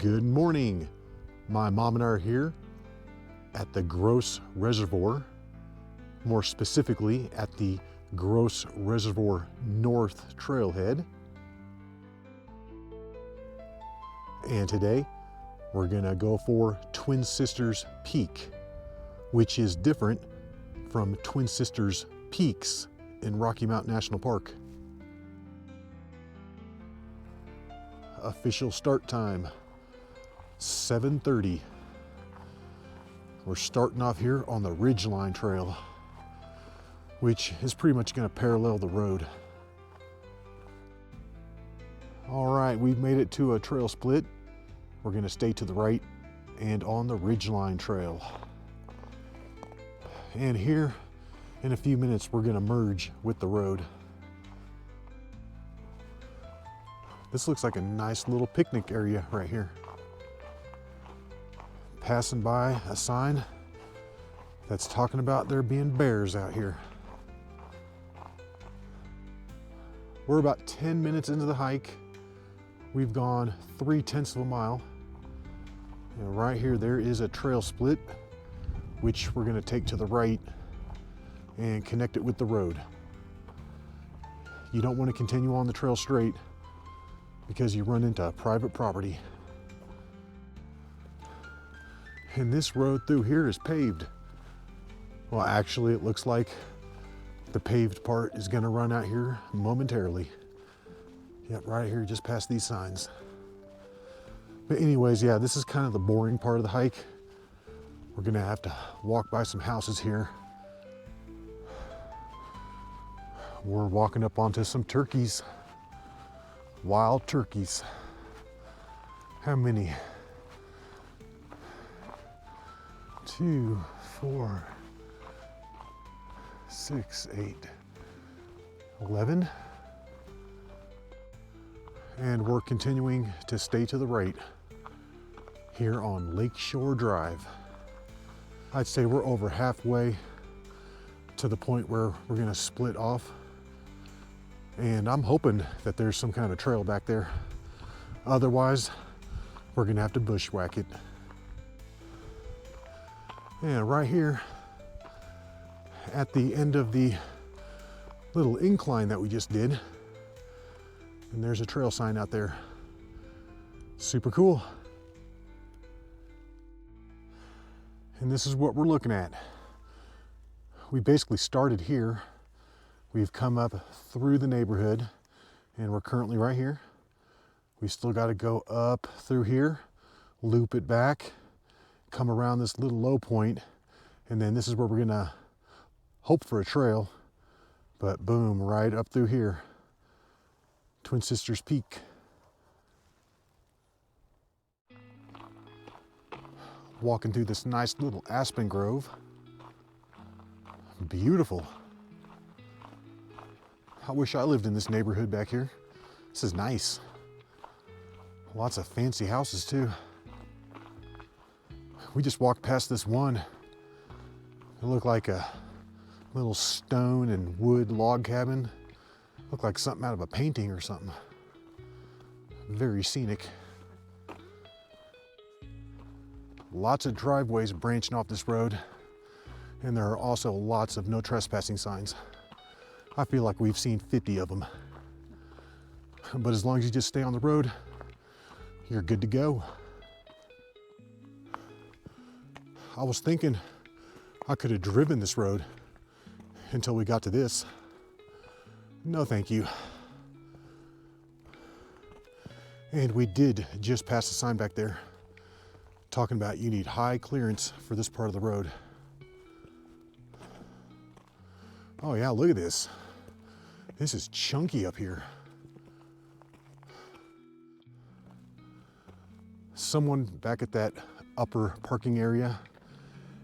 Good morning. My mom and I are here at the Gross Reservoir, more specifically at the Gross Reservoir North trailhead. And today we're gonna go for Twin Sisters Peak, which is different from Twin Sisters Peaks in Rocky Mountain National Park. Official start time, 7:30. We're starting off here on the Ridgeline Trail, which is pretty much going to parallel the road. All right, we've made it to a trail split. We're going to stay to the right and on the Ridgeline Trail. And here in a few minutes, we're going to merge with the road. This looks like a nice little picnic area right here. Passing by a sign that's talking about there being bears out here. We're about 10 minutes into the hike. We've gone 3/10 of a mile. And right here, there is a trail split, which we're gonna take to the right and connect it with the road. You don't wanna continue on the trail straight because you run into private property. And this road through here is paved. Well, actually, it looks like the paved part is gonna run out here momentarily. Yep, right here, just past these signs. But anyways, yeah, this is kind of the boring part of the hike. We're gonna have to walk by some houses here. We're walking up onto some turkeys. Wild turkeys. How many? 2, 4, 6, 8, 11. And we're continuing to stay to the right here on Lakeshore Drive. I'd say we're over halfway to the point where we're gonna split off. And I'm hoping that there's some kind of trail back there. Otherwise, we're gonna have to bushwhack it. And right here at the end of the little incline that we just did, and there's a trail sign out there. Super cool. And this is what we're looking at. We basically started here. We've come up through the neighborhood and we're currently right here. We still got to go up through here, loop it back, come around this little low point, and then this is where we're gonna hope for a trail. But boom, right up through here, Twin Sisters Peak. Walking through this nice little aspen grove. Beautiful. I wish I lived in this neighborhood back here. This is nice. Lots of fancy houses too. We just walked past this one. It looked like a little stone and wood log cabin. Looked like something out of a painting or something. Very scenic. Lots of driveways branching off this road. And there are also lots of no trespassing signs. I feel like we've seen 50 of them. But as long as you just stay on the road, you're good to go. I was thinking I could have driven this road until we got to this. No, thank you. And we did just pass the sign back there talking about you need high clearance for this part of the road. Oh yeah, look at this. This is chunky up here. Someone back at that upper parking area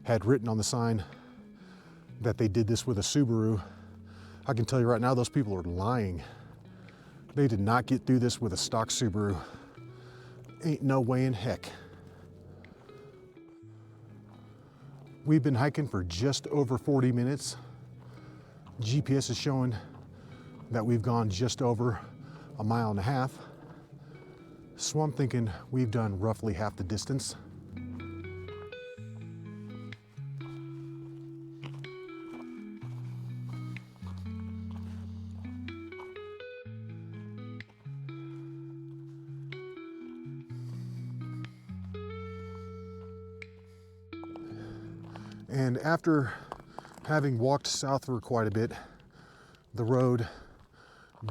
had written on the sign that they did this with a Subaru. I can tell you right now, those people are lying. They did not get through this with a stock Subaru. Ain't no way in heck. We've been hiking for just over 40 minutes. GPS is showing that we've gone just over 1.5 miles. So I'm thinking we've done roughly half the distance. And after having walked south for quite a bit, the road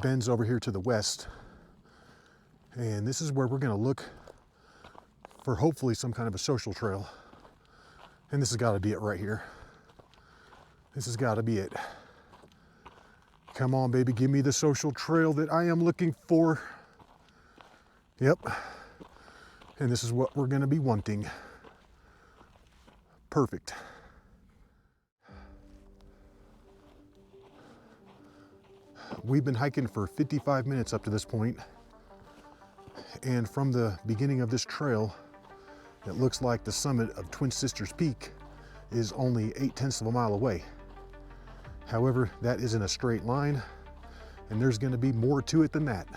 bends over here to the west. And this is where we're going to look for hopefully some kind of a social trail. And this has got to be it right here. This has got to be it. Come on, baby, give me the social trail that I am looking for. Yep. And this is what we're going to be wanting. Perfect. We've been hiking for 55 minutes up to this point. And from the beginning of this trail, it looks like the summit of Twin Sisters Peak is only 0.8 of a mile away. However, that isn't a straight line, and there's going to be more to it than that.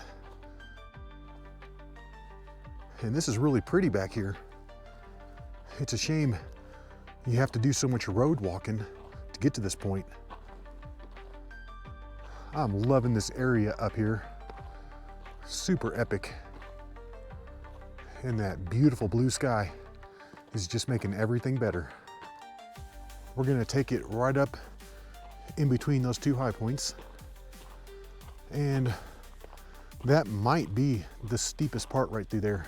And this is really pretty back here. It's a shame you have to do so much road walking to get to this point. I'm loving this area up here. Super epic. And that beautiful blue sky is just making everything better. We're gonna take it right up in between those two high points. And that might be the steepest part right through there.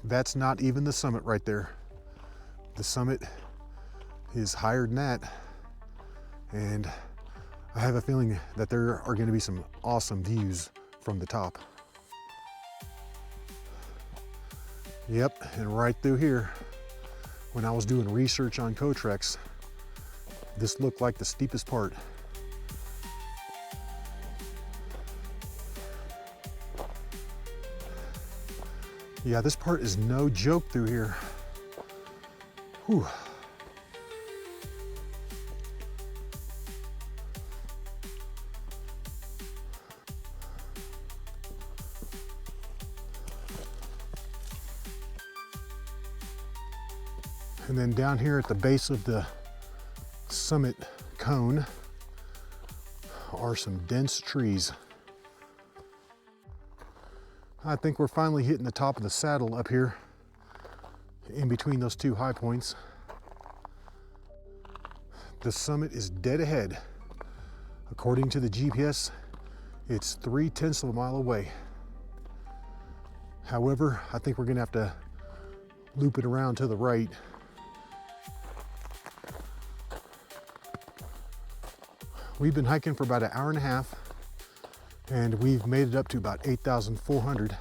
That's not even the summit right there. The summit is higher than that. And I have a feeling that there are going to be some awesome views from the top. Yep, and right through here, when I was doing research on Cotrex, this looked like the steepest part. Yeah, this part is no joke through here. Whew. And then down here at the base of the summit cone are some dense trees. I think we're finally hitting the top of the saddle up here in between those two high points. The summit is dead ahead. According to the GPS, it's 0.3 of a mile away. However, I think we're gonna have to loop it around to the right. We've been hiking for about an hour and a half, and we've made it up to about 8,400.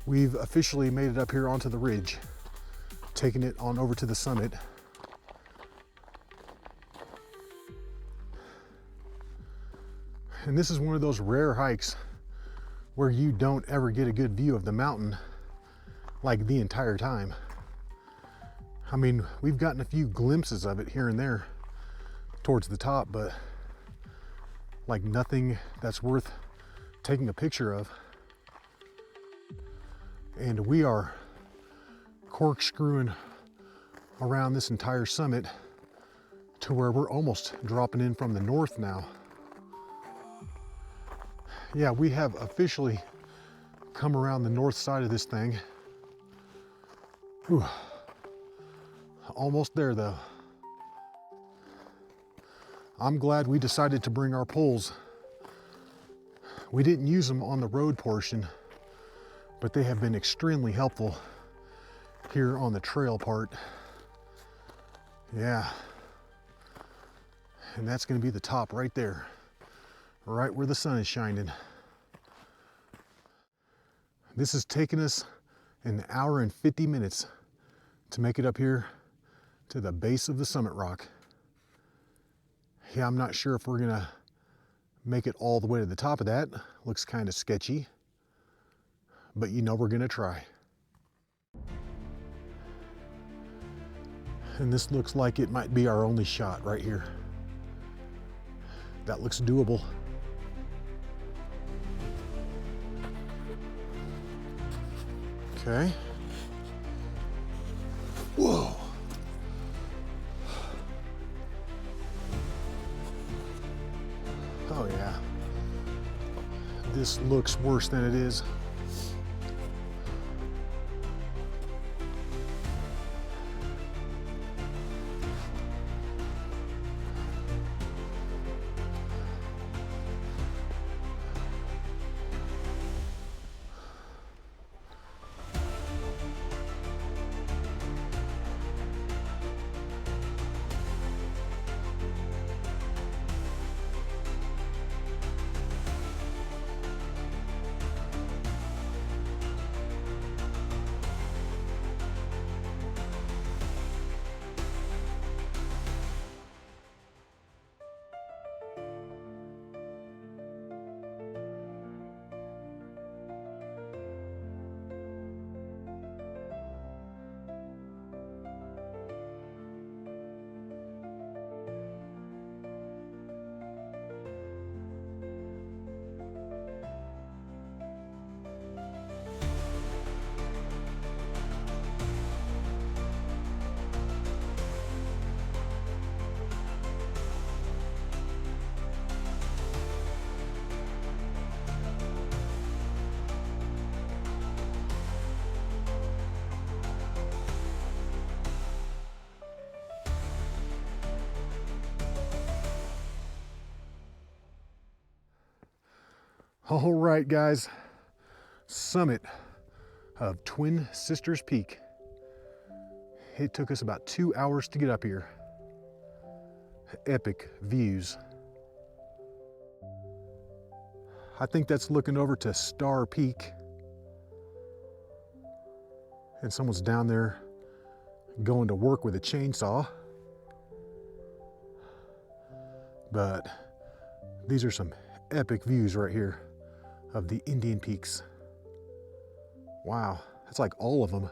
We've officially made it up here onto the ridge, taking it on over to the summit. And this is one of those rare hikes where you don't ever get a good view of the mountain like the entire time. I mean, we've gotten a few glimpses of it here and there towards the top, but like nothing that's worth taking a picture of. And we are corkscrewing around this entire summit to where we're almost dropping in from the north now. Yeah, we have officially come around the north side of this thing. Whew. Almost there though. I'm glad we decided to bring our poles. We didn't use them on the road portion, but they have been extremely helpful here on the trail part. Yeah. And that's going to be the top right there, right where the sun is shining. This has taken us an hour and 50 minutes to make it up here to the base of the summit rock. Yeah, I'm not sure if we're gonna make it all the way to the top of that. Looks kind of sketchy, but you know we're gonna try. And this looks like it might be our only shot right here. That looks doable. Okay. Whoa. Oh yeah. This looks worse than it is. All right, guys, summit of Twin Sisters Peak. It took us about 2 hours to get up here. Epic views. I think that's looking over to Star Peak. And someone's down there going to work with a chainsaw. But these are some epic views right here of the Indian Peaks. Wow, that's like all of them.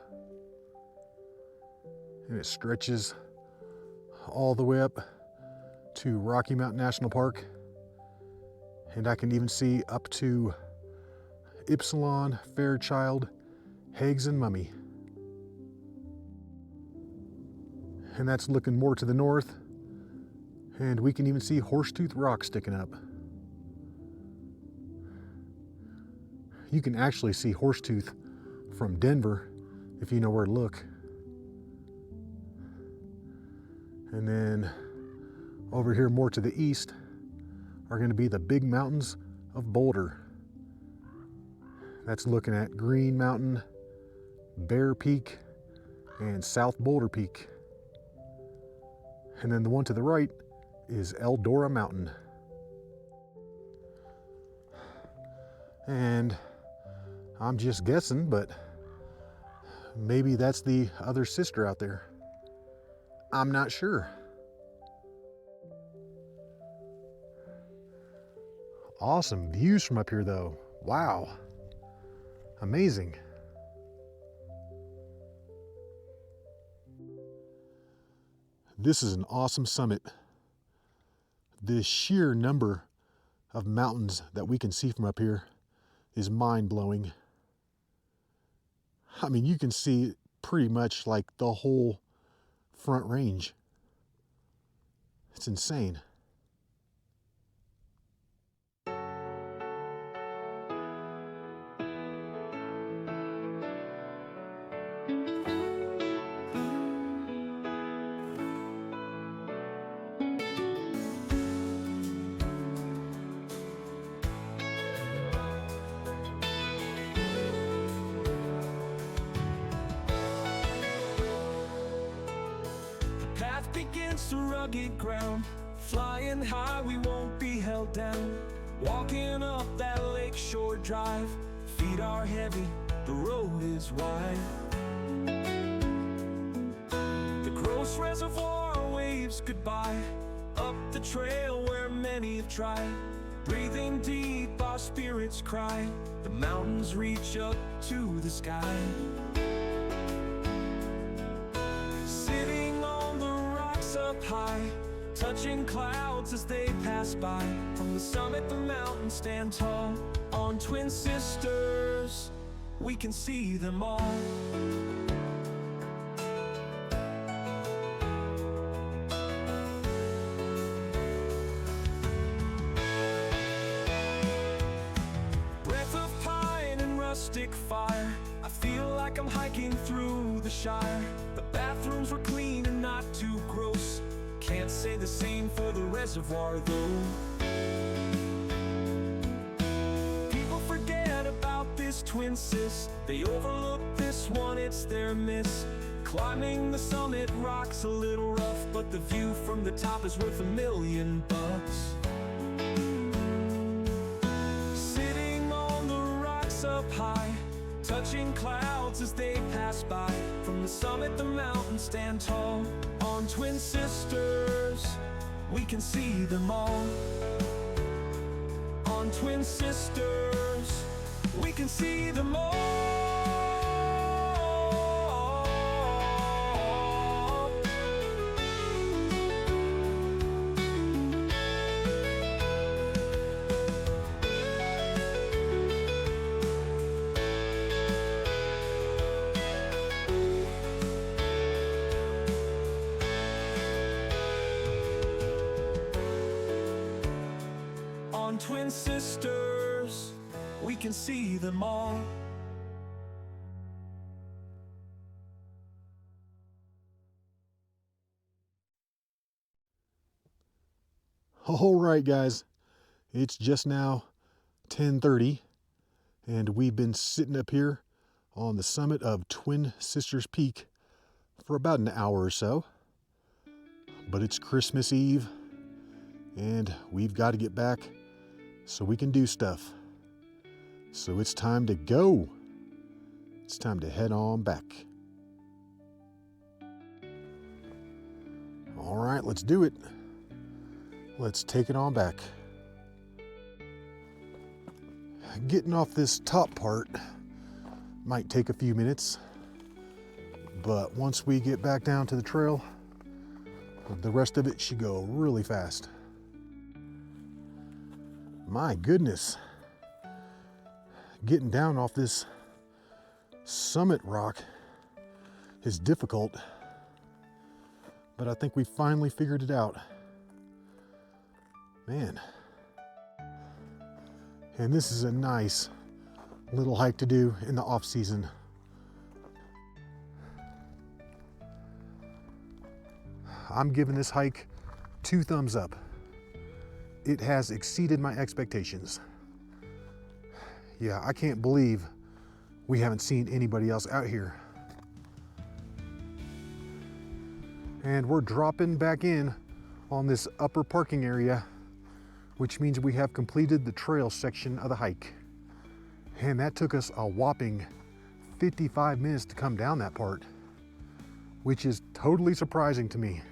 And it stretches all the way up to Rocky Mountain National Park. And I can even see up to Ypsilon, Fairchild, Higgs, and Mummy. And that's looking more to the north. And we can even see Horsetooth Rock sticking up. You can actually see Horsetooth from Denver if you know where to look. And then over here more to the east are going to be the big mountains of Boulder. That's looking at Green Mountain, Bear Peak, and South Boulder Peak. And then the one to the right is Eldora Mountain. And I'm just guessing, but maybe that's the other sister out there. I'm not sure. Awesome views from up here though. Wow. Amazing. This is an awesome summit. The sheer number of mountains that we can see from up here is mind-blowing. I mean, you can see pretty much like the whole Front Range. It's insane. Begins to rugged ground, flying high, we won't be held down. Walking up that lakeshore drive, feet are heavy, the road is wide. The gross reservoir waves goodbye, up the trail where many have tried. Breathing deep, our spirits cry. The mountains reach up to the sky. Sitting on the rocks up high, touching clouds as they pass by. From the summit, the mountains stand tall. On Twin Sisters, we can see them all. Breath of pine and rustic fire, I feel like I'm hiking through the Shire. The bathrooms were clean and not too gross. Can't say the same for the reservoir though. People forget about this Twin Sis. They overlook this one, it's their miss. Climbing the summit rock's a little rough, but the view from the top is worth $1,000,000. Sitting on the rocks up high, touching clouds as they pass by. From the summit, the mountains stand tall. On Twin Sisters, we can see them all. On Twin Sisters, we can see them all. On Twin Sisters, we can see them all. All right, guys, it's just now 10:30, and we've been sitting up here on the summit of Twin Sisters Peak for about an hour or so. But it's Christmas Eve, and we've got to get back so we can do stuff. So it's time to go. It's time to head on back. All right, let's do it. Let's take it on back. Getting off this top part might take a few minutes, but once we get back down to the trail, the rest of it should go really fast. My goodness, getting down off this summit rock is difficult, but I think we finally figured it out. Man. And this is a nice little hike to do in the off season. I'm giving this hike 2 thumbs up. It has exceeded my expectations. Yeah, I can't believe we haven't seen anybody else out here. And we're dropping back in on this upper parking area, which means we have completed the trail section of the hike. And that took us a whopping 55 minutes to come down that part, which is totally surprising to me.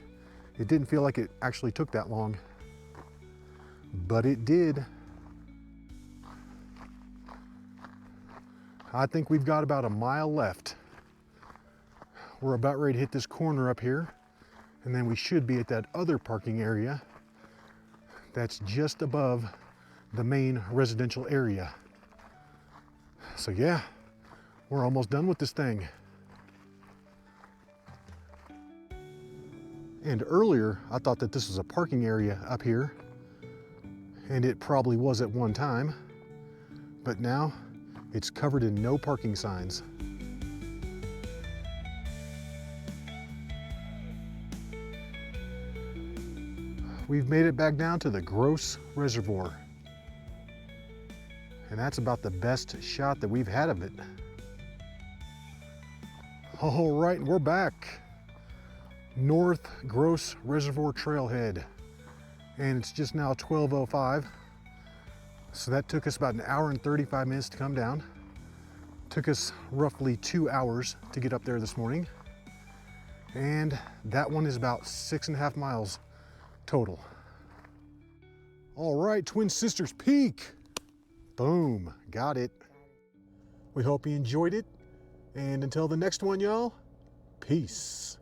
It didn't feel like it actually took that long, but it did. I think we've got about a mile left. We're about ready to hit this corner up here, and then we should be at that other parking area that's just above the main residential area. So yeah, we're almost done with this thing. And earlier, I thought that this was a parking area up here, and it probably was at one time, but now it's covered in no parking signs. We've made it back down to the Gross Reservoir, and that's about the best shot that we've had of it. All right, we're back. North Gross Reservoir Trailhead, and it's just now 12:05. So that took us about an hour and 35 minutes to come down. Took us roughly 2 hours to get up there this morning. And that one is about 6.5 miles total. All right, Twin Sisters Peak. Boom, got it. We hope you enjoyed it. And until the next one, y'all, peace.